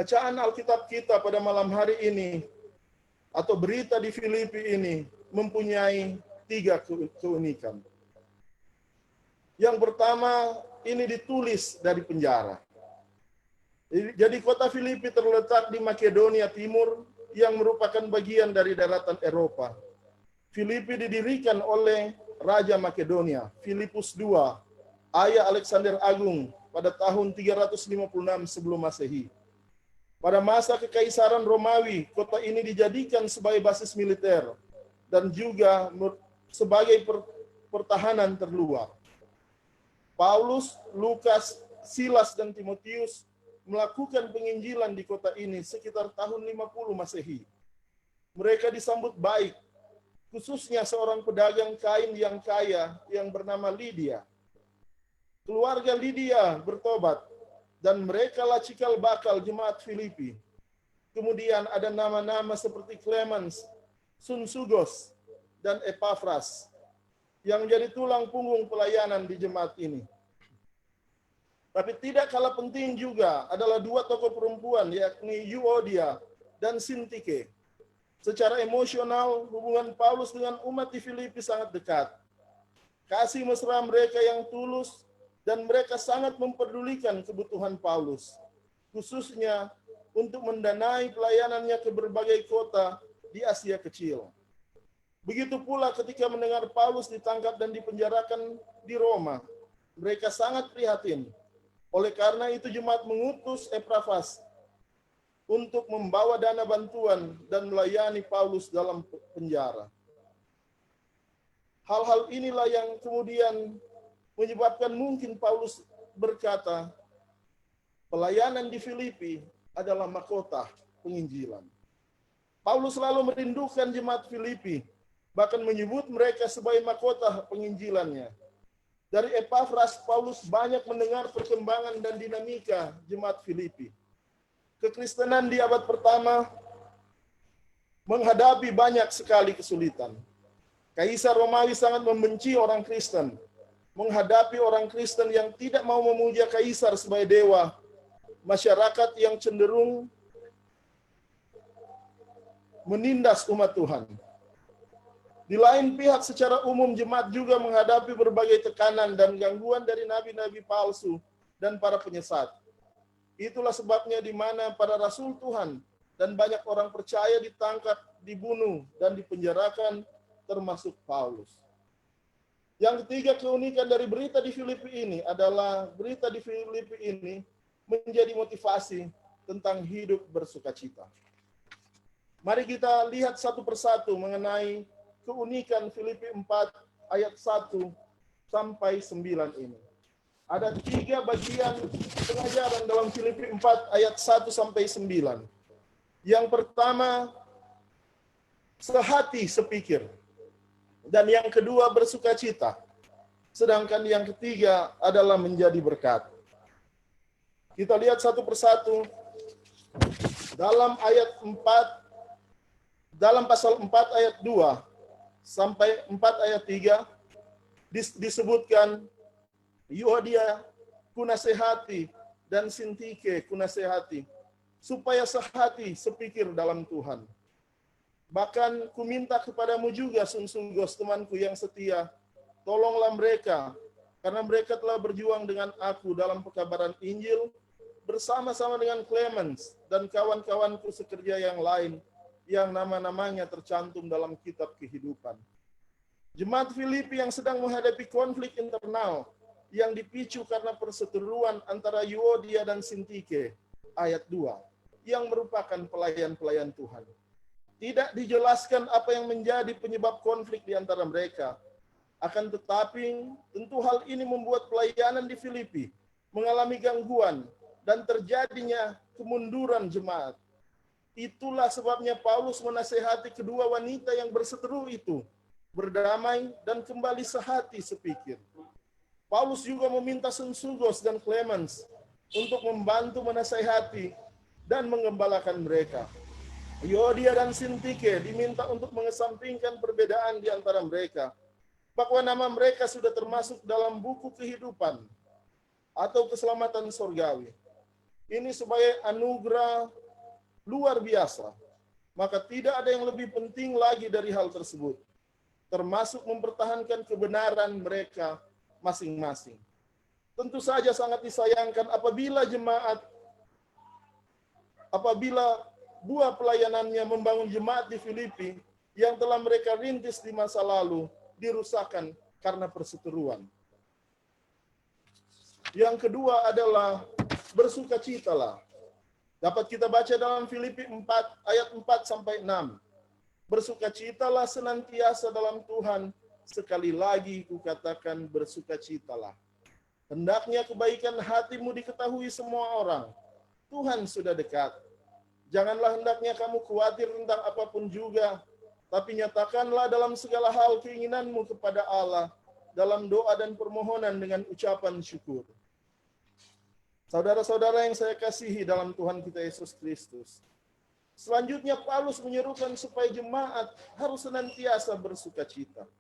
Bacaan Alkitab kita pada malam hari ini atau berita di Filipi ini mempunyai 3 keunikan. Yang pertama, ini ditulis dari penjara. Jadi kota Filipi terletak di Makedonia Timur yang merupakan bagian dari daratan Eropa. Filipi didirikan oleh Raja Makedonia, Filipus II, ayah Alexander Agung pada tahun 356 sebelum Masehi. Pada masa Kekaisaran Romawi, kota ini dijadikan sebagai basis militer dan juga sebagai pertahanan terluar. Paulus, Lukas, Silas, dan Timotius melakukan penginjilan di kota ini sekitar tahun 50 Masehi. Mereka disambut baik, khususnya seorang pedagang kain yang kaya yang bernama Lydia. Keluarga Lydia bertobat, dan merekalah cikal bakal jemaat Filipi. Kemudian ada nama-nama seperti Clemens, Sunsugos, dan Epafras yang menjadi tulang punggung pelayanan di jemaat ini. Tapi tidak kalah penting juga adalah 2 tokoh perempuan, yakni Euodia dan Sintike. Secara emosional, hubungan Paulus dengan umat di Filipi sangat dekat. Kasih mesra mereka yang tulus, dan mereka sangat memperdulikan kebutuhan Paulus, khususnya untuk mendanai pelayanannya ke berbagai kota di Asia Kecil. Begitu pula ketika mendengar Paulus ditangkap dan dipenjarakan di Roma, mereka sangat prihatin. Oleh karena itu jemaat mengutus Epafras untuk membawa dana bantuan dan melayani Paulus dalam penjara. Hal-hal inilah yang kemudian menyebabkan mungkin Paulus berkata, pelayanan di Filipi adalah mahkota penginjilan. Paulus selalu merindukan jemaat Filipi, bahkan menyebut mereka sebagai mahkota penginjilannya. Dari Epafras, Paulus banyak mendengar perkembangan dan dinamika jemaat Filipi. Kekristenan di abad pertama menghadapi banyak sekali kesulitan. Kaisar Romawi sangat membenci orang Kristen. Menghadapi orang Kristen yang tidak mau memuja Kaisar sebagai dewa, masyarakat yang cenderung menindas umat Tuhan. Di lain pihak, secara umum jemaat juga menghadapi berbagai tekanan dan gangguan dari nabi-nabi palsu dan para penyesat. Itulah sebabnya di mana para rasul Tuhan dan banyak orang percaya ditangkap, dibunuh, dan dipenjarakan, termasuk Paulus. Yang ketiga keunikan dari berita di Filipi ini adalah berita di Filipi ini menjadi motivasi tentang hidup bersukacita. Mari kita lihat satu persatu mengenai keunikan Filipi 4 ayat 1 sampai 9 ini. Ada 3 bagian pengajaran dalam Filipi 4 ayat 1 sampai 9. Yang pertama, sehati sepikir. Dan yang kedua, bersukacita. Sedangkan yang ketiga adalah menjadi berkat. Kita lihat satu persatu. Dalam ayat 4, dalam pasal 4 ayat 2 sampai 4 ayat 3 disebutkan Euodia kunasehati dan Sintike kunasehati supaya sehati sepikir dalam Tuhan. Bahkan kuminta kepadamu juga Sunsugos temanku yang setia, tolonglah mereka karena mereka telah berjuang dengan aku dalam pekabaran Injil bersama-sama dengan Clemens dan kawan-kawanku sekerja yang lain yang nama-namanya tercantum dalam kitab kehidupan. Jemaat Filipi yang sedang menghadapi konflik internal yang dipicu karena perseteruan antara Euodia dan Sintike, ayat 2, yang merupakan pelayan-pelayan Tuhan. Tidak dijelaskan apa yang menjadi penyebab konflik di antara mereka. Akan tetapi, tentu hal ini membuat pelayanan di Filipi mengalami gangguan dan terjadinya kemunduran jemaat. Itulah sebabnya Paulus menasehati kedua wanita yang berseteru itu berdamai dan kembali sehati sepikir. Paulus juga meminta Sunsugos dan Clemens untuk membantu menasehati dan mengembalakan mereka. Euodia dan Sintike diminta untuk mengesampingkan perbedaan di antara mereka, bahwa nama mereka sudah termasuk dalam buku kehidupan atau keselamatan sorgawi. Ini sebagai anugerah luar biasa. Maka tidak ada yang lebih penting lagi dari hal tersebut, termasuk mempertahankan kebenaran mereka masing-masing. Tentu saja sangat disayangkan apabila buah pelayanannya membangun jemaat di Filipi yang telah mereka rintis di masa lalu dirusakkan karena perseteruan. Yang kedua adalah bersukacitalah. Dapat kita baca dalam Filipi 4 ayat 4 sampai 6. Bersukacitalah senantiasa dalam Tuhan, sekali lagi kukatakan bersukacitalah. Hendaknya kebaikan hatimu diketahui semua orang. Tuhan sudah dekat. Janganlah hendaknya kamu khawatir tentang apapun juga, tapi nyatakanlah dalam segala hal keinginanmu kepada Allah dalam doa dan permohonan dengan ucapan syukur. Saudara-saudara yang saya kasihi dalam Tuhan kita Yesus Kristus, selanjutnya Paulus menyerukan supaya jemaat harus senantiasa bersukacita.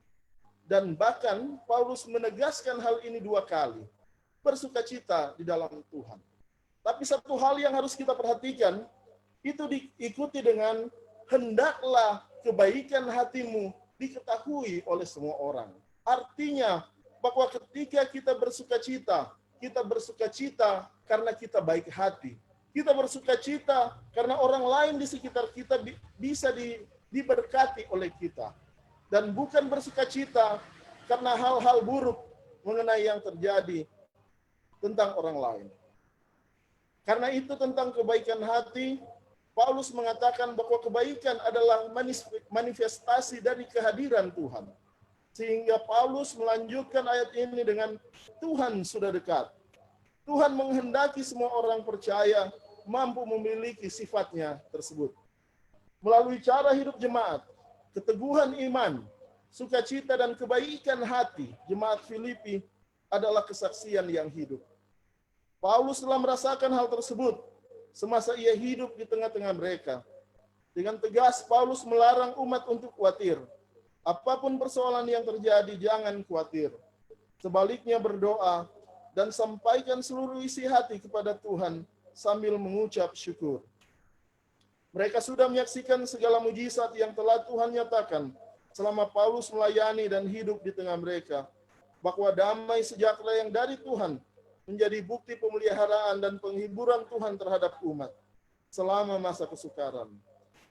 Dan bahkan Paulus menegaskan hal ini 2 kali. Bersukacita di dalam Tuhan. Tapi satu hal yang harus kita perhatikan, itu diikuti dengan hendaklah kebaikan hatimu diketahui oleh semua orang. Artinya bahwa ketika kita bersukacita karena kita baik hati. Kita bersukacita karena orang lain di sekitar kita bisa diberkati oleh kita. Dan bukan bersukacita karena hal-hal buruk mengenai yang terjadi tentang orang lain. Karena itu tentang kebaikan hati, Paulus mengatakan bahwa kebaikan adalah manifestasi dari kehadiran Tuhan. Sehingga Paulus melanjutkan ayat ini dengan Tuhan sudah dekat. Tuhan menghendaki semua orang percaya mampu memiliki sifatnya tersebut. Melalui cara hidup jemaat, keteguhan iman, sukacita dan kebaikan hati, jemaat Filipi adalah kesaksian yang hidup. Paulus telah merasakan hal tersebut semasa ia hidup di tengah-tengah mereka. Dengan tegas Paulus melarang umat untuk khawatir. Apapun persoalan yang terjadi, jangan khawatir. Sebaliknya berdoa dan sampaikan seluruh isi hati kepada Tuhan sambil mengucap syukur. Mereka sudah menyaksikan segala mujizat yang telah Tuhan nyatakan selama Paulus melayani dan hidup di tengah mereka, bahwa damai sejahtera yang dari Tuhan menjadi bukti pemeliharaan dan penghiburan Tuhan terhadap umat selama masa kesukaran.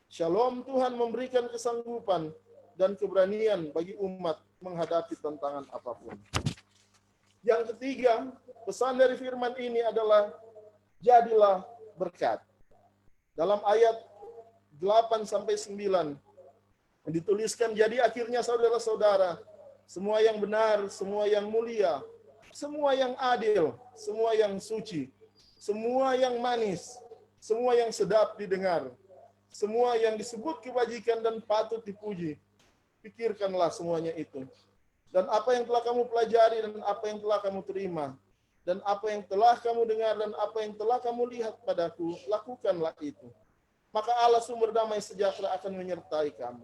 Shalom Tuhan memberikan kesanggupan dan keberanian bagi umat menghadapi tantangan apapun. Yang ketiga, pesan dari firman ini adalah jadilah berkat. Dalam ayat 8-9 dituliskan, jadi akhirnya saudara-saudara, semua yang benar, semua yang mulia, semua yang adil, semua yang suci, semua yang manis, semua yang sedap didengar, semua yang disebut kebajikan dan patut dipuji, pikirkanlah semuanya itu. Dan apa yang telah kamu pelajari dan apa yang telah kamu terima, dan apa yang telah kamu dengar dan apa yang telah kamu lihat padaku, lakukanlah itu. Maka Allah sumber damai sejahtera akan menyertai kamu.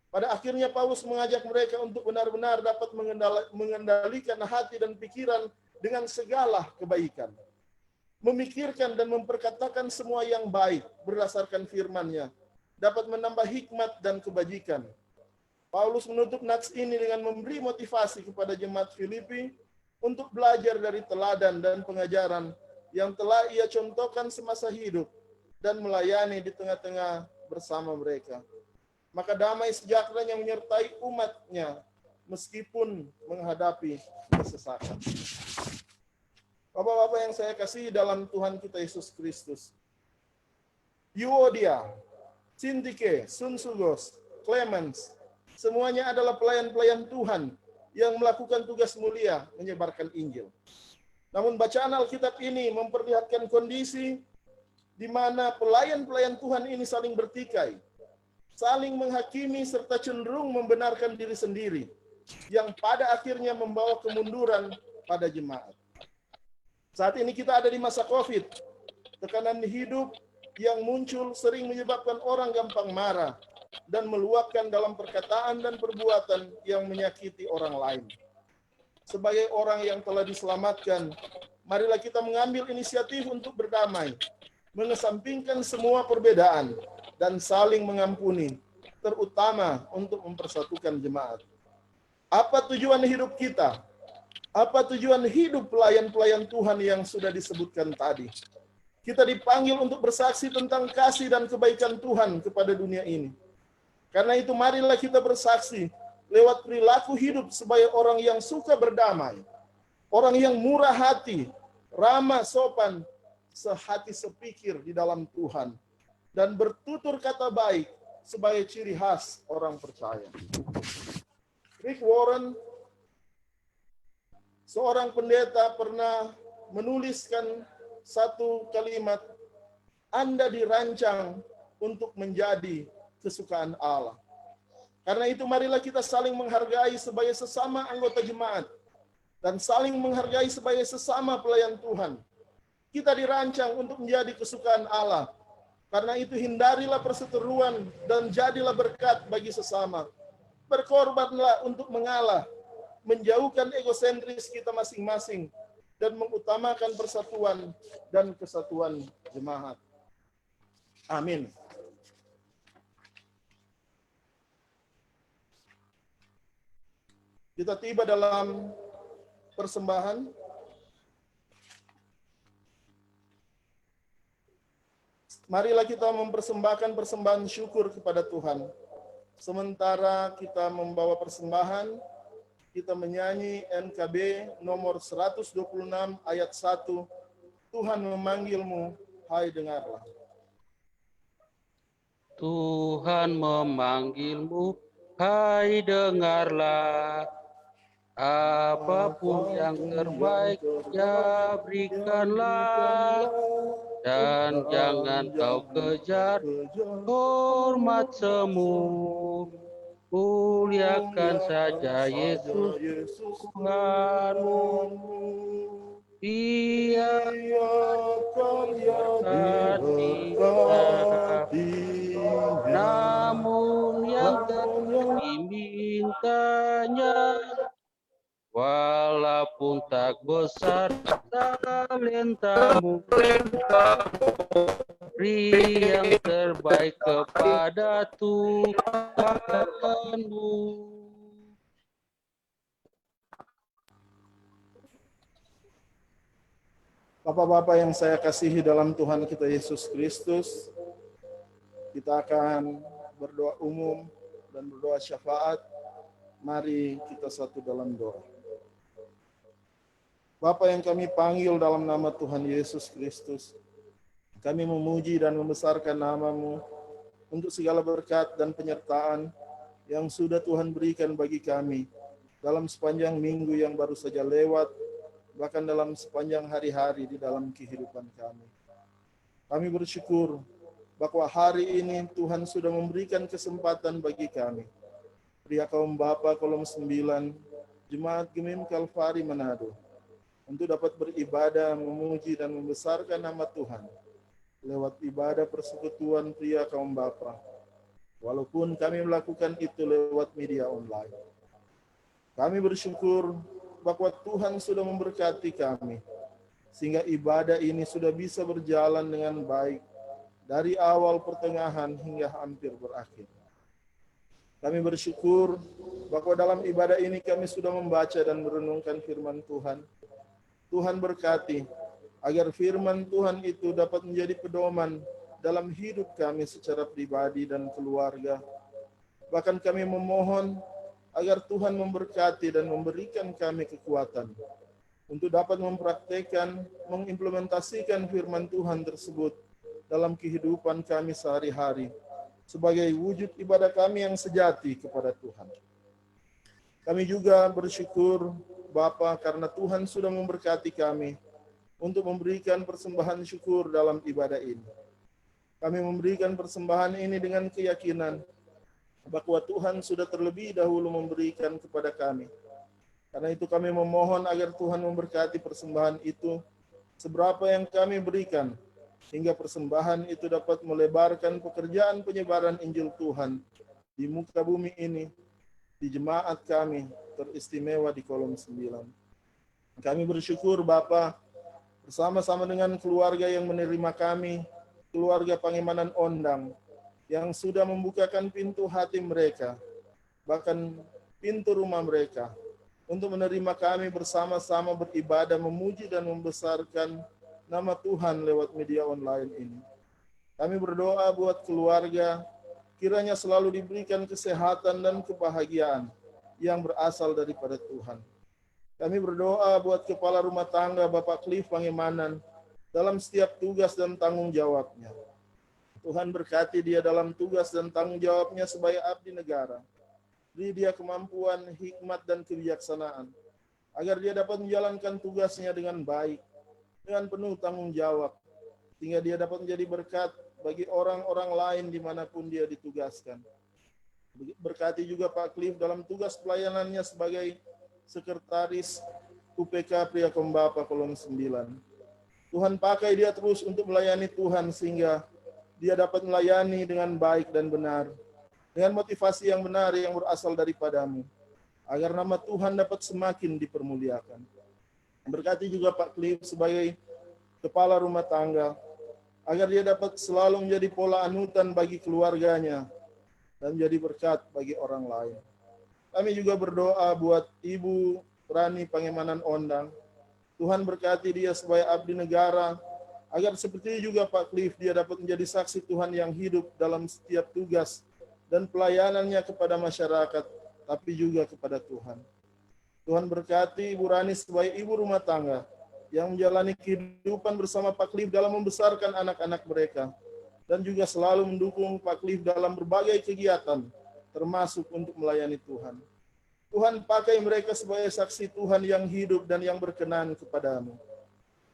Pada akhirnya Paulus mengajak mereka untuk benar-benar dapat mengendalikan hati dan pikiran dengan segala kebaikan. Memikirkan dan memperkatakan semua yang baik berdasarkan firman-Nya, dapat menambah hikmat dan kebajikan. Paulus menutup nats ini dengan memberi motivasi kepada jemaat Filipi untuk belajar dari teladan dan pengajaran yang telah ia contohkan semasa hidup dan melayani di tengah-tengah bersama mereka. Maka damai sejahteranya menyertai umatnya meskipun menghadapi kesesakan. Bapak-bapak yang saya kasih dalam Tuhan kita Yesus Kristus, Euodia, Sintike, Sunsugos, Clemens, semuanya adalah pelayan-pelayan Tuhan yang melakukan tugas mulia menyebarkan Injil. Namun bacaan Alkitab ini memperlihatkan kondisi di mana pelayan-pelayan Tuhan ini saling bertikai, saling menghakimi serta cenderung membenarkan diri sendiri, yang pada akhirnya membawa kemunduran pada jemaat. Saat ini kita ada di masa COVID. Tekanan hidup yang muncul sering menyebabkan orang gampang marah dan meluapkan dalam perkataan dan perbuatan yang menyakiti orang lain. Sebagai orang yang telah diselamatkan, marilah kita mengambil inisiatif untuk berdamai, mengesampingkan semua perbedaan, dan saling mengampuni, terutama untuk mempersatukan jemaat. Apa tujuan hidup kita? Apa tujuan hidup pelayan-pelayan Tuhan yang sudah disebutkan tadi? Kita dipanggil untuk bersaksi tentang kasih dan kebaikan Tuhan kepada dunia ini. Karena itu marilah kita bersaksi lewat perilaku hidup sebagai orang yang suka berdamai, orang yang murah hati, ramah, sopan, sehati sepikir di dalam Tuhan, dan bertutur kata baik sebagai ciri khas orang percaya. Rick Warren, seorang pendeta, pernah menuliskan satu kalimat, Anda dirancang untuk menjadi kesukaan Allah. Karena itu marilah kita saling menghargai sebagai sesama anggota jemaat dan saling menghargai sebagai sesama pelayan Tuhan. Kita dirancang untuk menjadi kesukaan Allah. Karena itu hindarilah perseteruan dan jadilah berkat bagi sesama. Berkorbanlah untuk mengalah, menjauhkan egosentris kita masing-masing, dan mengutamakan persatuan dan kesatuan jemaat. Amin. Kita tiba dalam persembahan. Marilah kita mempersembahkan persembahan syukur kepada Tuhan. Sementara kita membawa persembahan, kita menyanyi NKB nomor 126 ayat 1. Tuhan memanggilmu, hai dengarlah. Tuhan memanggilmu, hai dengarlah. Apapun yang terbaik ya berikanlah. Dan jangan kau kejar hormat semu. Muliakan saja Yesus Tuhanmu. Dia akan berkati, namun yang dimintanya, walaupun tak besar talentamu, beri yang terbaik kepada Tuhanmu. Bapak-bapak yang saya kasihi dalam Tuhan kita Yesus Kristus, kita akan berdoa umum dan berdoa syafaat. Mari kita satu dalam doa. Bapa yang kami panggil dalam nama Tuhan Yesus Kristus, kami memuji dan membesarkan nama-Mu untuk segala berkat dan penyertaan yang sudah Tuhan berikan bagi kami dalam sepanjang minggu yang baru saja lewat, bahkan dalam sepanjang hari-hari di dalam kehidupan kami. Kami bersyukur bahwa hari ini Tuhan sudah memberikan kesempatan bagi kami, pria kaum Bapa kolom 9, Jemaat Gemim Kalvari Manado, untuk dapat beribadah, memuji dan membesarkan nama Tuhan lewat ibadah persekutuan pria kaum Bapa. Walaupun kami melakukan itu lewat media online. Kami bersyukur bahwa Tuhan sudah memberkati kami, sehingga ibadah ini sudah bisa berjalan dengan baik dari awal, pertengahan, hingga hampir berakhir. Kami bersyukur bahwa dalam ibadah ini kami sudah membaca dan merenungkan firman Tuhan. Tuhan berkati agar firman Tuhan itu dapat menjadi pedoman dalam hidup kami secara pribadi dan keluarga. Bahkan kami memohon agar Tuhan memberkati dan memberikan kami kekuatan untuk dapat mempraktekkan, mengimplementasikan firman Tuhan tersebut dalam kehidupan kami sehari-hari sebagai wujud ibadah kami yang sejati kepada Tuhan. Kami juga bersyukur Bapa karena Tuhan sudah memberkati kami untuk memberikan persembahan syukur dalam ibadah ini. Kami memberikan persembahan ini dengan keyakinan bahwa Tuhan sudah terlebih dahulu memberikan kepada kami. Karena itu kami memohon agar Tuhan memberkati persembahan itu seberapa yang kami berikan, hingga persembahan itu dapat melebarkan pekerjaan penyebaran Injil Tuhan di muka bumi ini, di jemaat kami teristimewa di kolom 9. Kami bersyukur Bapa bersama-sama dengan keluarga yang menerima kami, keluarga Pangemanan Ondang, yang sudah membukakan pintu hati mereka, bahkan pintu rumah mereka, untuk menerima kami bersama-sama beribadah, memuji dan membesarkan nama Tuhan lewat media online ini. Kami berdoa buat keluarga, kiranya selalu diberikan kesehatan dan kebahagiaan yang berasal daripada Tuhan. Kami berdoa buat kepala rumah tangga Bapak Cliff Pangemanan dalam setiap tugas dan tanggung jawabnya. Tuhan berkati dia dalam tugas dan tanggung jawabnya sebagai abdi negara. Beri dia kemampuan, hikmat, dan kebijaksanaan, agar dia dapat menjalankan tugasnya dengan baik, dengan penuh tanggung jawab, sehingga dia dapat menjadi berkat bagi orang-orang lain dimanapun dia ditugaskan. Berkati juga Pak Cliff dalam tugas pelayanannya sebagai Sekretaris UPK Pria Kombapa Kolom 9. Tuhan pakai dia terus untuk melayani Tuhan sehingga dia dapat melayani dengan baik dan benar, dengan motivasi yang benar yang berasal daripadamu, agar nama Tuhan dapat semakin dipermuliakan. Berkati juga Pak Cliff sebagai kepala rumah tangga, agar dia dapat selalu menjadi pola anutan bagi keluarganya dan menjadi berkat bagi orang lain. Kami juga berdoa buat Ibu Rani Pangemanan Ondang. Tuhan berkati dia sebagai abdi negara, agar seperti juga Pak Cliff, dia dapat menjadi saksi Tuhan yang hidup dalam setiap tugas dan pelayanannya kepada masyarakat, tapi juga kepada Tuhan. Tuhan berkati Ibu Rani sebagai ibu rumah tangga yang menjalani kehidupan bersama Pak Cliff dalam membesarkan anak-anak mereka, dan juga selalu mendukung Pak Cliff dalam berbagai kegiatan, termasuk untuk melayani Tuhan. Tuhan pakai mereka sebagai saksi Tuhan yang hidup dan yang berkenan kepadamu.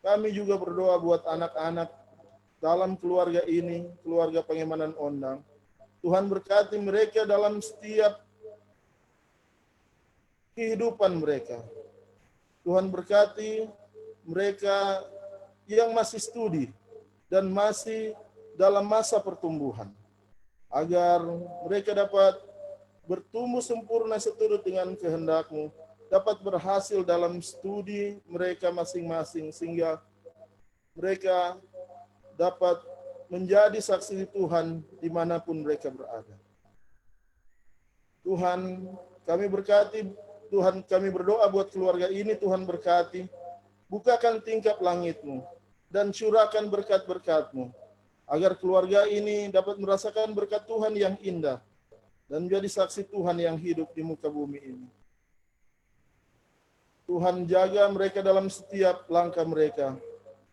Kami juga berdoa buat anak-anak dalam keluarga ini, keluarga Pangemanan Ondang. Tuhan berkati mereka dalam setiap kehidupan mereka. Tuhan berkati mereka yang masih studi dan masih dalam masa pertumbuhan, agar mereka dapat bertumbuh sempurna seturut dengan kehendak-Mu, dapat berhasil dalam studi mereka masing-masing, sehingga mereka dapat menjadi saksi Tuhan dimanapun mereka berada. Tuhan, kami berkati, Tuhan kami berdoa buat keluarga ini, Tuhan berkati, bukakan tingkap langit-Mu dan curahkan berkat-berkat-Mu, agar keluarga ini dapat merasakan berkat Tuhan yang indah dan menjadi saksi Tuhan yang hidup di muka bumi ini. Tuhan jaga mereka dalam setiap langkah mereka.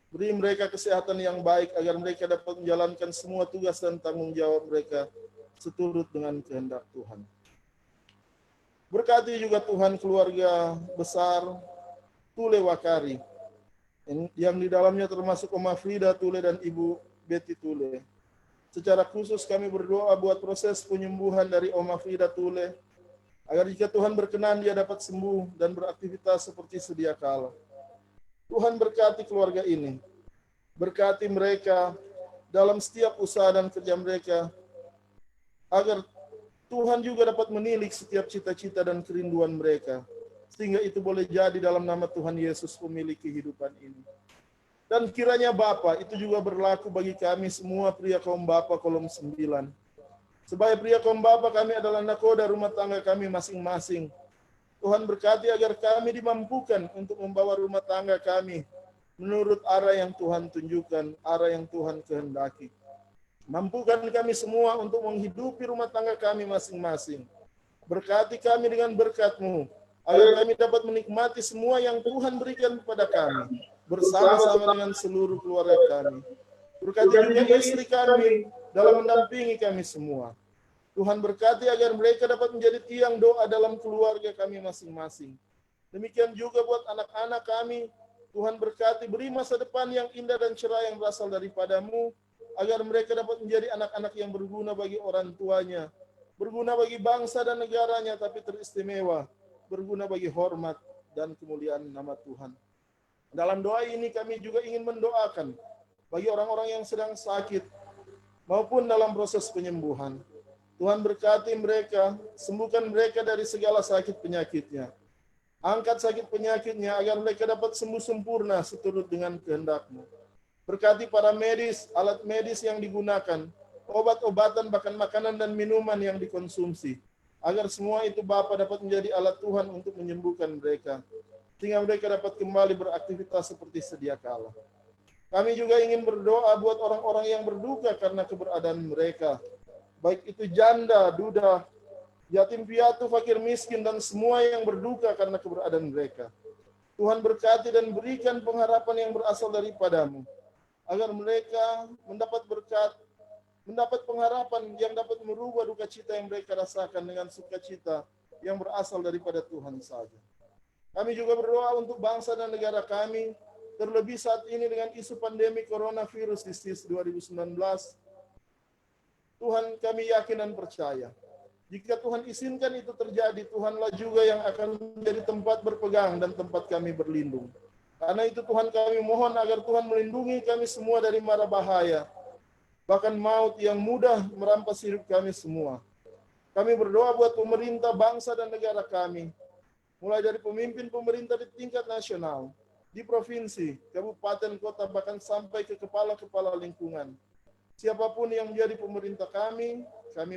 Beri mereka kesehatan yang baik agar mereka dapat menjalankan semua tugas dan tanggung jawab mereka seturut dengan kehendak Tuhan. Berkati juga Tuhan keluarga besar Tule Wakari, yang di dalamnya termasuk Oma Frida Tule dan Ibu Betty Tule. Secara khusus kami berdoa buat proses penyembuhan dari Oma Frida Tule, agar jika Tuhan berkenan dia dapat sembuh dan beraktivitas seperti sedia kala. Tuhan berkati keluarga ini, berkati mereka dalam setiap usaha dan kerja mereka, agar Tuhan juga dapat menilik setiap cita-cita dan kerinduan mereka, sehingga itu boleh jadi dalam nama Tuhan Yesus pemilik kehidupan ini. Dan kiranya Bapa, itu juga berlaku bagi kami semua pria kaum Bapa Kolom 9. Sebagai pria kaum Bapa, kami adalah nakoda rumah tangga kami masing-masing. Tuhan berkati agar kami dimampukan untuk membawa rumah tangga kami menurut arah yang Tuhan tunjukkan, arah yang Tuhan kehendaki. Mampukan kami semua untuk menghidupi rumah tangga kami masing-masing. Berkati kami dengan berkat-Mu, agar kami dapat menikmati semua yang Tuhan berikan kepada kami, bersama-sama dengan seluruh keluarga kami. Berkati juga istri kami dalam mendampingi kami semua. Tuhan berkati agar mereka dapat menjadi tiang doa dalam keluarga kami masing-masing. Demikian juga buat anak-anak kami, Tuhan berkati, beri masa depan yang indah dan cerah yang berasal daripada-Mu, agar mereka dapat menjadi anak-anak yang berguna bagi orang tuanya, berguna bagi bangsa dan negaranya, tapi teristimewa, berguna bagi hormat dan kemuliaan nama Tuhan. Dalam doa ini kami juga ingin mendoakan bagi orang-orang yang sedang sakit maupun dalam proses penyembuhan. Tuhan berkati mereka, sembuhkan mereka dari segala sakit penyakitnya. Angkat sakit penyakitnya agar mereka dapat sembuh sempurna seturut dengan kehendak-Mu. Berkati para medis, alat medis yang digunakan, obat-obatan, bahkan makanan dan minuman yang dikonsumsi. Agar semua itu Bapa dapat menjadi alat Tuhan untuk menyembuhkan mereka. Sehingga mereka dapat kembali beraktivitas seperti sedia kala. Kami juga ingin berdoa buat orang-orang yang berduka karena keberadaan mereka. Baik itu janda, duda, yatim piatu, fakir miskin, dan semua yang berduka karena keberadaan mereka. Tuhan berkati dan berikan pengharapan yang berasal daripada-Mu, agar mereka mendapat berkat, mendapat pengharapan yang dapat merubah duka cita yang mereka rasakan dengan sukacita yang berasal daripada Tuhan saja. Kami juga berdoa untuk bangsa dan negara kami, terlebih saat ini dengan isu pandemi coronavirus disease 2019. Tuhan, kami yakin dan percaya, jika Tuhan izinkan itu terjadi, Tuhanlah juga yang akan menjadi tempat berpegang dan tempat kami berlindung. Karena itu Tuhan, kami mohon agar Tuhan melindungi kami semua dari mara bahaya, bahkan maut yang mudah merampas hidup kami semua. Kami berdoa buat pemerintah, bangsa, dan negara kami, mulai dari pemimpin pemerintah di tingkat nasional, di provinsi, kabupaten, kota, bahkan sampai ke kepala-kepala lingkungan. Siapapun yang menjadi pemerintah kami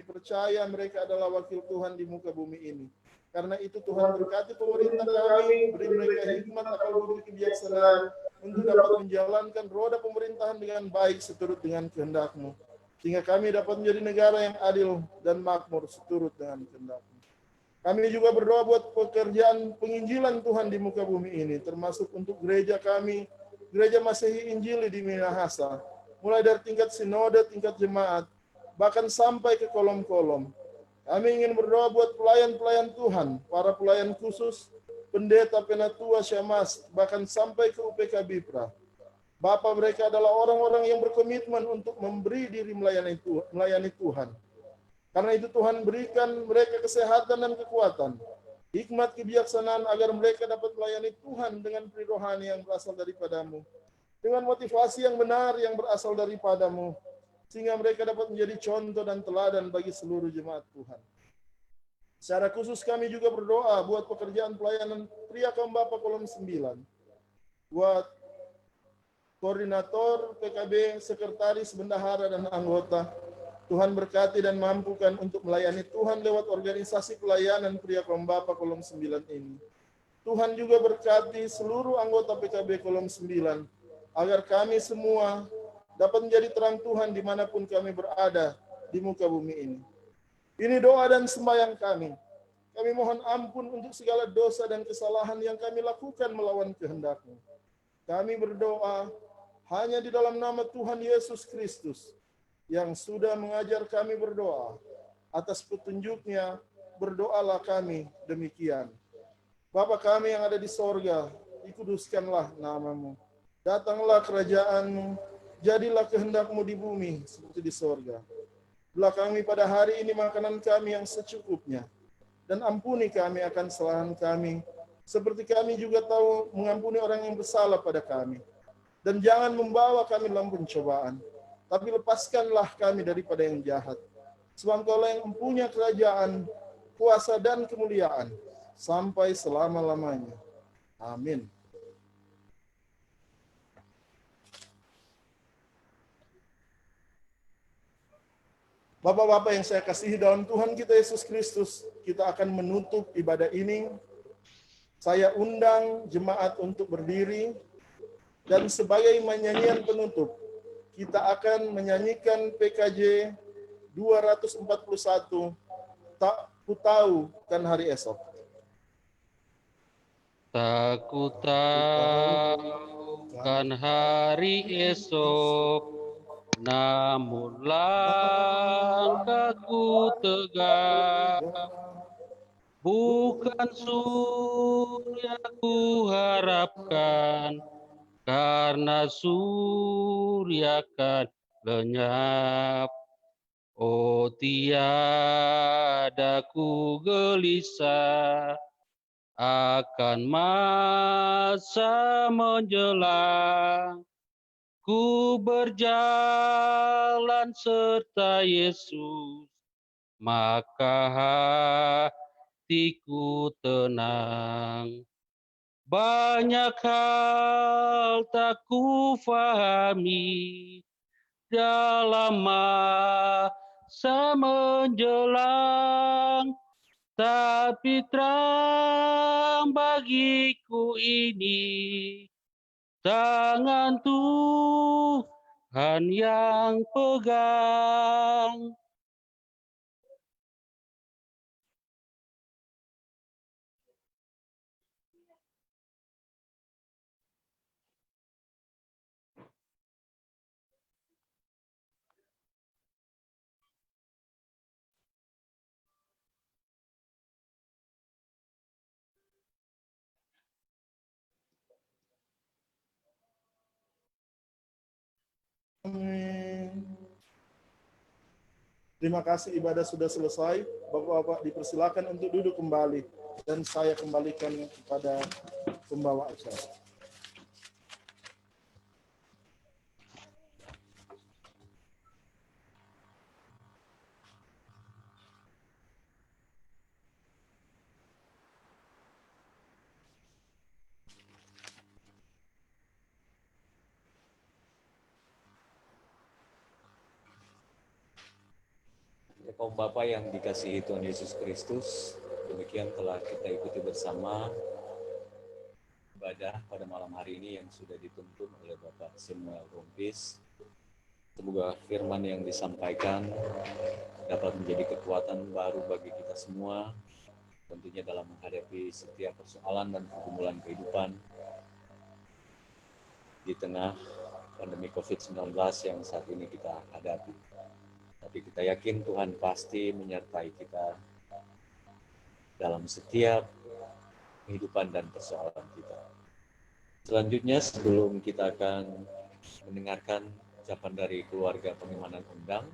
percaya mereka adalah wakil Tuhan di muka bumi ini. Karena itu Tuhan berkati pemerintah kami, beri mereka hikmat, akal budi, kebijaksanaan untuk dapat menjalankan roda pemerintahan dengan baik seturut dengan kehendak-Mu. Sehingga kami dapat menjadi negara yang adil dan makmur seturut dengan kehendak-Mu. Kami juga berdoa buat pekerjaan penginjilan Tuhan di muka bumi ini, termasuk untuk gereja kami, Gereja Masehi Injili di Minahasa, mulai dari tingkat sinode, tingkat jemaat, bahkan sampai ke kolom-kolom. Kami ingin berdoa buat pelayan-pelayan Tuhan, para pelayan khusus, pendeta, penatua, syamas, bahkan sampai ke UPK Bipra. Bapak, mereka adalah orang-orang yang berkomitmen untuk memberi diri melayani Tuhan. Karena itu Tuhan berikan mereka kesehatan dan kekuatan, hikmat, kebijaksanaan agar mereka dapat melayani Tuhan dengan pri rohani yang berasal daripada-Mu, dengan motivasi yang benar yang berasal daripada-Mu, sehingga mereka dapat menjadi contoh dan teladan bagi seluruh jemaat Tuhan. Secara khusus kami juga berdoa buat pekerjaan pelayanan pria kaum Bapa kolom 9, buat koordinator PKB, sekretaris, bendahara, dan anggota. Tuhan berkati dan mampukan untuk melayani Tuhan lewat organisasi pelayanan pria kaum Bapa kolom 9 ini. Tuhan juga berkati seluruh anggota PKB kolom 9, agar kami semua dapat menjadi terang Tuhan dimanapun kami berada di muka bumi ini. Ini doa dan sembahyang kami. Kami mohon ampun untuk segala dosa dan kesalahan yang kami lakukan melawan kehendak-Mu. Kami berdoa hanya di dalam nama Tuhan Yesus Kristus, yang sudah mengajar kami berdoa. Atas petunjuknya, berdoalah kami demikian. Bapa kami yang ada di sorga, dikuduskanlah nama-Mu. Datanglah kerajaan-Mu, jadilah kehendak-Mu di bumi seperti di sorga. Berilah kami pada hari ini makanan kami yang secukupnya, dan ampuni kami akan kesalahan kami, seperti kami juga tahu mengampuni orang yang bersalah pada kami. Dan jangan membawa kami dalam pencobaan, tapi lepaskanlah kami daripada yang jahat. Sebab Engkaulah yang mempunyai kerajaan, kuasa, dan kemuliaan sampai selama-lamanya. Amin. Bapak-bapak yang saya kasihi dalam Tuhan kita Yesus Kristus, kita akan menutup ibadah ini. Saya undang jemaat untuk berdiri, dan sebagai nyanyian penutup, kita akan menyanyikan PKJ 241, Tak Ku Tahu Kan Hari Esok. Tak ku tahu kan hari esok, namun langkahku tegak. Bukan surya ku harapkan, karena surya kan lenyap. Oh, tiada ku gelisah akan masa menjelang. Ku berjalan serta Yesus, maka hatiku tenang. Banyak hal tak kufahami dalam masa menjelang, tapi terang bagiku ini tangan Tuhan yang pegang. Amin. Terima kasih, ibadah sudah selesai. Bapak-bapak dipersilakan untuk duduk kembali. Dan saya kembalikan kepada pembawa acara. Kaum Bapa yang dikasihi Tuhan Yesus Kristus, demikian telah kita ikuti bersama ibadah pada malam hari ini yang sudah dituntun oleh Bapak Samuel Rompis. Semoga firman yang disampaikan dapat menjadi kekuatan baru bagi kita semua, tentunya dalam menghadapi setiap persoalan dan pergumulan kehidupan di tengah pandemi COVID-19 yang saat ini kita hadapi. Tapi kita yakin Tuhan pasti menyertai kita dalam setiap kehidupan dan persoalan kita. Selanjutnya, sebelum kita akan mendengarkan ucapan dari keluarga Pengimanan Undang,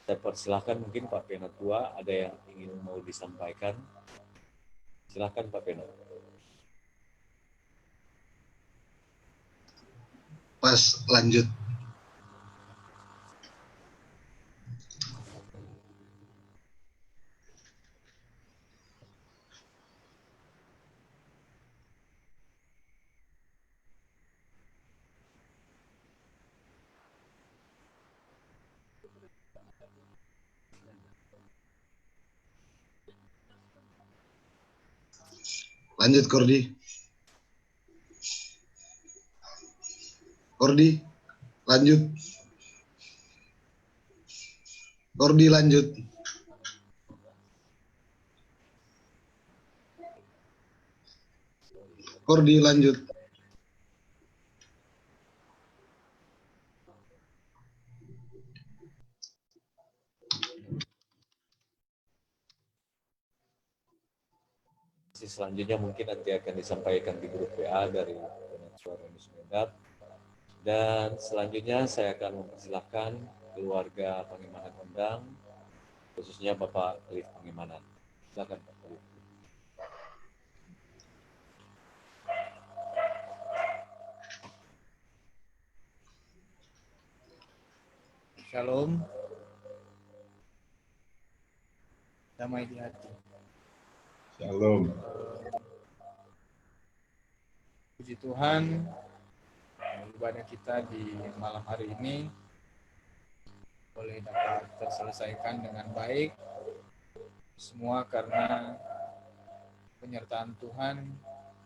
saya persilahkan mungkin Pak Penatua ada yang ingin mau disampaikan. Silakan Pak Penat. Pas lanjut. Lanjut Kordi. Kordi, lanjut. Kordi, lanjut. Kordi, lanjut. Selanjutnya mungkin nanti akan disampaikan di grup WA dari Penatua Romis Medat. Dan selanjutnya saya akan mempersilahkan keluarga Pengimanan Undang, khususnya Bapak Khalif Pengimanan. Silakan Pak Khalif. Shalom, damai di hati. Shalom. Puji Tuhan, ibadah kita di malam hari ini boleh dapat terselesaikan dengan baik. Semua karena penyertaan Tuhan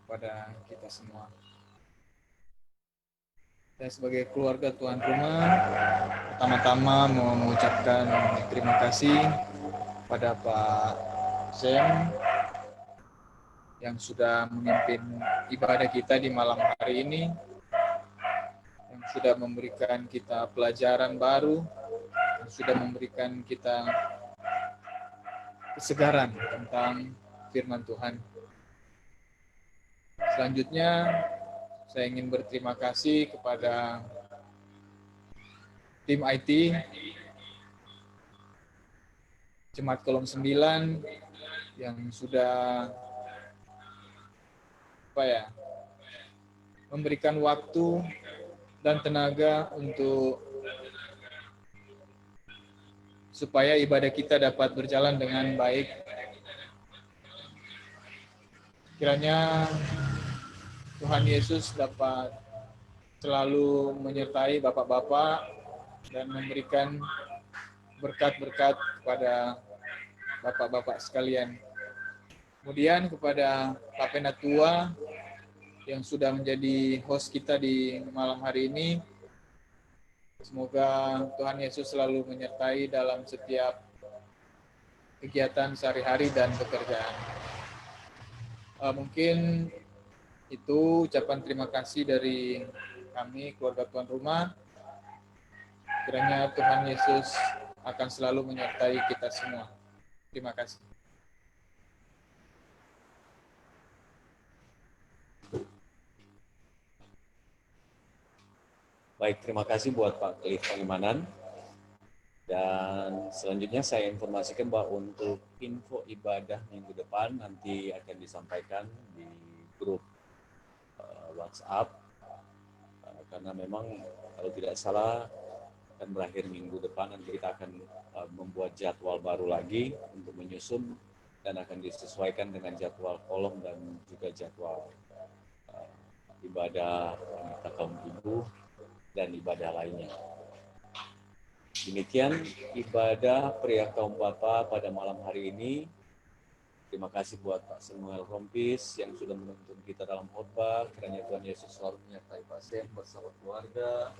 pada kita semua. Saya sebagai keluarga tuan rumah, pertama-tama mau mengucapkan terima kasih pada Pak Sam yang sudah memimpin ibadah kita di malam hari ini, yang sudah memberikan kita pelajaran baru, yang sudah memberikan kita kesegaran tentang firman Tuhan. Selanjutnya, saya ingin berterima kasih kepada tim IT, Jemaat Kolom 9, yang sudah memberikan waktu dan tenaga untuk supaya ibadah kita dapat berjalan dengan baik. Kiranya Tuhan Yesus dapat selalu menyertai Bapak-Bapak dan memberikan berkat-berkat kepada Bapak-Bapak sekalian. Kemudian kepada Pak Penatua yang sudah menjadi host kita di malam hari ini, semoga Tuhan Yesus selalu menyertai dalam setiap kegiatan sehari-hari dan pekerjaan. Mungkin itu ucapan terima kasih dari kami, keluarga tuan rumah. Kiranya Tuhan Yesus akan selalu menyertai kita semua. Terima kasih. Baik, terima kasih buat Pak Cliff Pangimanan. Dan selanjutnya saya informasikan bahwa untuk info ibadah minggu depan nanti akan disampaikan di grup WhatsApp. Karena memang kalau tidak salah akan berakhir minggu depan, nanti kita akan membuat jadwal baru lagi untuk menyusun dan akan disesuaikan dengan jadwal kolom dan juga jadwal ibadah wanita kaum ibu dan ibadah lainnya. Demikian ibadah pria kaum bapa pada malam hari ini. Terima kasih buat Pak Samuel Rompis yang sudah menuntun kita dalam khotbah. Kiranya Tuhan Yesus selalu menyertai Pak Sem bersama keluarga.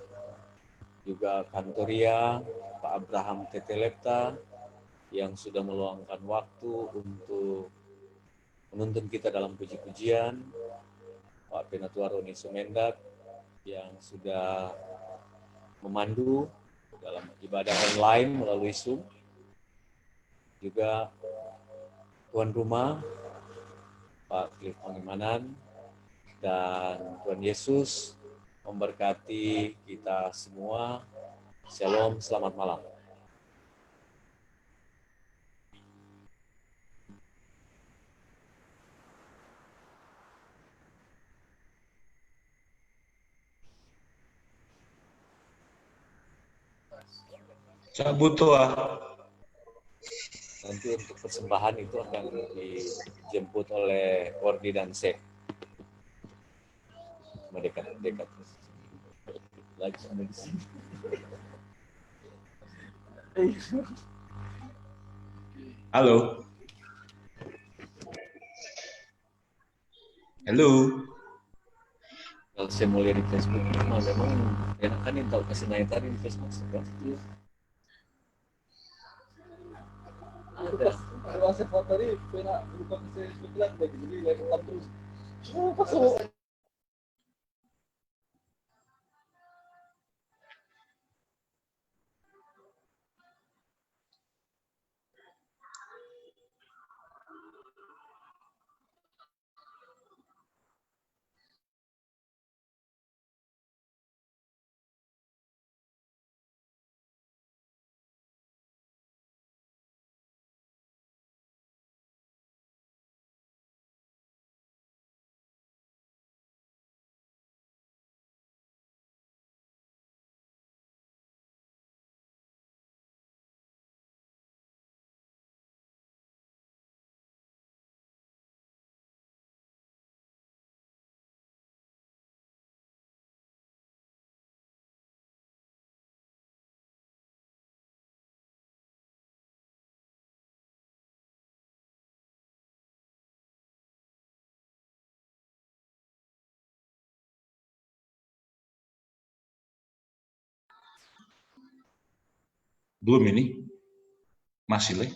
Juga Kantoria, Pak Abraham Tetelepta yang sudah meluangkan waktu untuk menuntun kita dalam puji-pujian. Pak Penatua Roni Sumendak yang sudah memandu dalam ibadah online melalui Zoom. Juga tuan rumah Pak Cliff Pangimanan, dan Tuhan Yesus memberkati kita semua. Shalom, selamat malam. Cabut tua. Nanti untuk persembahan itu akan dijemput oleh Kordi dan Sek. Dekat lagi ada di sini. Halo. Halo. Kalau saya mau lihat di Facebook, memang enakan yang tahu kasih naik tadi di Facebook seperti ada. Kalau saya foto tadi, pernah buka ke Facebook lagi, jadi lewat terus. Belum ini? Masih, Le?